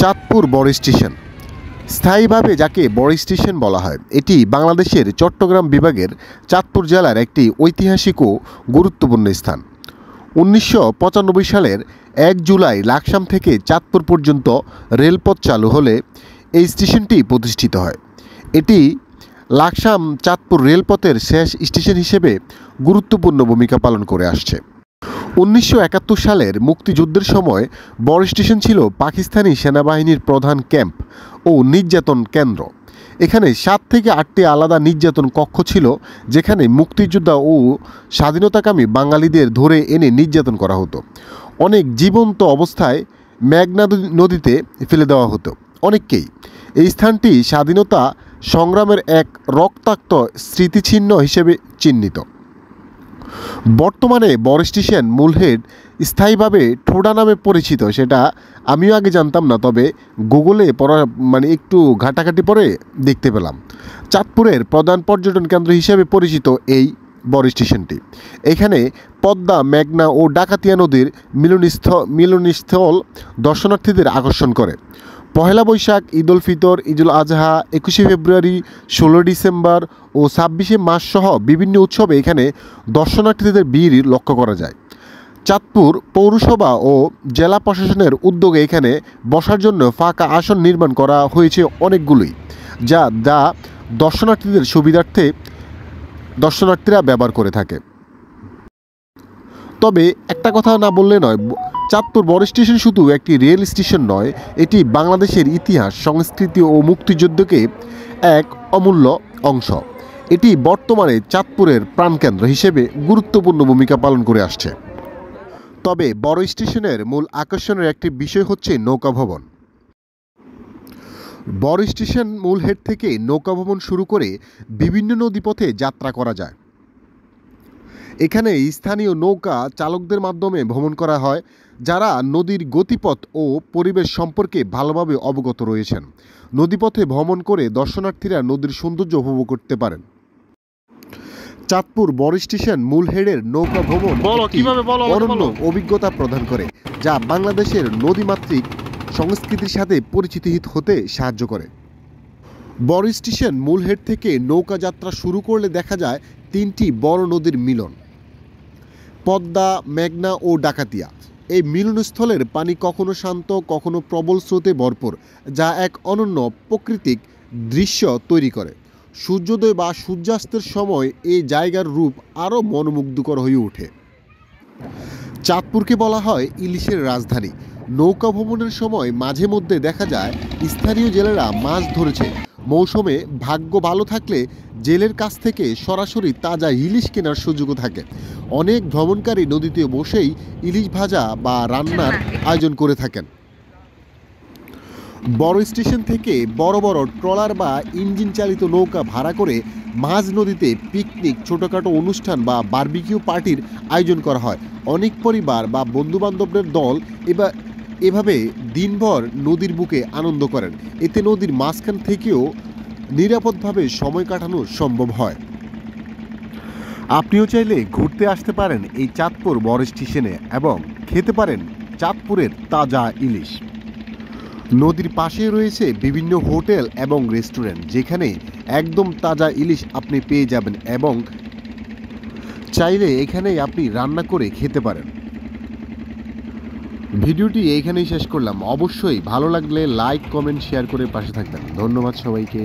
চাঁদপুর বড় স্টেশন স্থায়ীভাবে যাকে বড় স্টেশন বলা হয়, এটি বাংলাদেশের চট্টগ্রাম বিভাগের চাঁদপুর জেলার একটি ঐতিহাসিক ও গুরুত্বপূর্ণ স্থান। ১৯৯৫ সালের ১ জুলাই লাকসাম থেকে চাঁদপুর পর্যন্ত রেলপথ চালু হলে এই স্টেশনটি প্রতিষ্ঠিত হয়। এটি লাকসাম চাঁদপুর রেলপথের শেষ স্টেশন হিসেবে গুরুত্বপূর্ণ ভূমিকা পালন করে আসছে। ১৯৭১ সালের মুক্তিযুদ্ধের সময় বড় স্টেশন ছিল পাকিস্তানি সেনাবাহিনীর প্রধান ক্যাম্প ও নির্যাতন কেন্দ্র। এখানে ৭ থেকে ৮টি আলাদা নির্যাতন কক্ষ ছিল, যেখানে মুক্তিযোদ্ধা ও স্বাধীনতাকামী বাঙালিদের ধরে এনে নির্যাতন করা হতো। অনেক জীবন্ত অবস্থায় মেঘনা নদীতে ফেলে দেওয়া হতো অনেককেই। এই স্থানটি স্বাধীনতা সংগ্রামের এক রক্তাক্ত স্মৃতিচিহ্ন হিসেবে চিহ্নিত। বর্তমানে বড় স্টেশন মূল হেড স্থায়ীভাবে ঠোডা নামে পরিচিত, সেটা আমিও আগে জানতাম না, তবে গুগলে একটু ঘাটাঘাটি পরে দেখতে পেলাম। চাঁদপুরের প্রধান পর্যটন কেন্দ্র হিসেবে পরিচিত এই বড় স্টেশনটি। এখানে পদ্মা, মেঘনা ও ডাকাতিয়া নদীর মিলনস্থল দর্শনার্থীদের আকর্ষণ করে। পহেলা বৈশাখ, ঈদ উল ফিতর, ঈদুল আজহা, ২১শে ফেব্রুয়ারি, ১৬ ডিসেম্বর ও ২৬শে মার্চ সহ বিভিন্ন উৎসবে এখানে দর্শনার্থীদের ভিড় লক্ষ্য করা যায়। চাঁদপুর পৌরসভা ও জেলা প্রশাসনের উদ্যোগে এখানে বসার জন্য ফাঁকা আসন নির্মাণ করা হয়েছে অনেকগুলোই, যা দর্শনার্থীদের সুবিধার্থে দর্শনার্থীরা ব্যবহার করে থাকে। তবে একটা কথা না বললে নয়, চাঁদপুর বড় স্টেশন শুধু একটি রেল স্টেশন নয়, এটি বাংলাদেশের ইতিহাস, সংস্কৃতি ও মুক্তিযুদ্ধকে এক অমূল্য অংশ। এটি বর্তমানে চাঁদপুরের প্রাণকেন্দ্র হিসেবে গুরুত্বপূর্ণ ভূমিকা পালন করে আসছে। তবে বড় স্টেশনের মূল আকর্ষণের একটি বিষয় হচ্ছে নৌকা ভবন। বড় স্টেশন মূল হেড থেকে নৌকা ভবন শুরু করে বিভিন্ন নদীপথে যাত্রা করা যায়। এখানে স্থানীয় নৌকা চালকদের মাধ্যমে ভ্রমণ করা হয়, যারা নদীর গতিপথ ও পরিবেশ সম্পর্কে ভালোভাবে অবগত রয়েছেন। নদীপথে ভ্রমণ করে দর্শনার্থীরা নদীর সৌন্দর্য উপভোগ করতে পারেন। চাঁদপুর বড় স্টেশন মূল হেডের নৌকা ভ্রমণ অনন্য অভিজ্ঞতা প্রদান করে, যা বাংলাদেশের নদীমাতৃক সংস্কৃতির সাথে পরিচিত হতে সাহায্য করে। বড় স্টেশন মূল হেড থেকে নৌকা যাত্রা শুরু করলে দেখা যায় 3টি বড় নদীর মিলন, পদ্মা, মেঘনা ও ডাকাতিয়া। এই মিলনস্থলের পানি কখনো শান্ত, কখনো প্রবল স্রোতে ভরপুর, যা এক অনন্য প্রাকৃতিক দৃশ্য তৈরি করে। সূর্যোদয় বা সূর্যাস্তের সময় এই জায়গার রূপ আরও মনোমুগ্ধকর হয়ে ওঠে। চাঁদপুরকে বলা হয় ইলিশের রাজধানী। নৌকা ভ্রমণের সময় মাঝে মধ্যে দেখা যায় স্থানীয় জেলেরা মাছ ধরেছে। মৌসুমে ভাগ্য ভালো থাকলে জেলের কাছ থেকে সরাসরি তাজা ইলিশ কেনার সুযোগও থাকে। অনেক ভ্রমণকারী নদীতে বসেই ইলিশ ভাজা বা রান্নার আয়োজন করে থাকেন। বড় স্টেশন থেকে বড় বড় ট্রলার বা ইঞ্জিন চালিত নৌকা ভাড়া করে মাঝ নদীতে পিকনিক, ছোটোখাটো অনুষ্ঠান বা বারবিকিউ পার্টির আয়োজন করা হয়। অনেক পরিবার বা বন্ধুবান্ধবদের দল এভাবে দিনভর নদীর বুকে আনন্দ করেন। এতে নদীর মাঝখান থেকেও নিরাপদভাবে সময় কাটানো সম্ভব হয়। আপনিও চাইলে ঘুরতে আসতে পারেন এই চাঁদপুর বড় স্টেশনে এবং খেতে পারেন চাঁদপুরের তাজা ইলিশ। নদীর পাশে রয়েছে বিভিন্ন হোটেল এবং রেস্টুরেন্ট, যেখানে একদম তাজা ইলিশ আপনি পেয়ে যাবেন এবং চাইলে এখানেই আপনি রান্না করে খেতে পারেন। ভিডিওটি এইখানেই শেষ করলাম। অবশ্যই ভালো লাগলে লাইক, কমেন্ট, শেয়ার করে পাশে থাকবেন। ধন্যবাদ সবাইকে।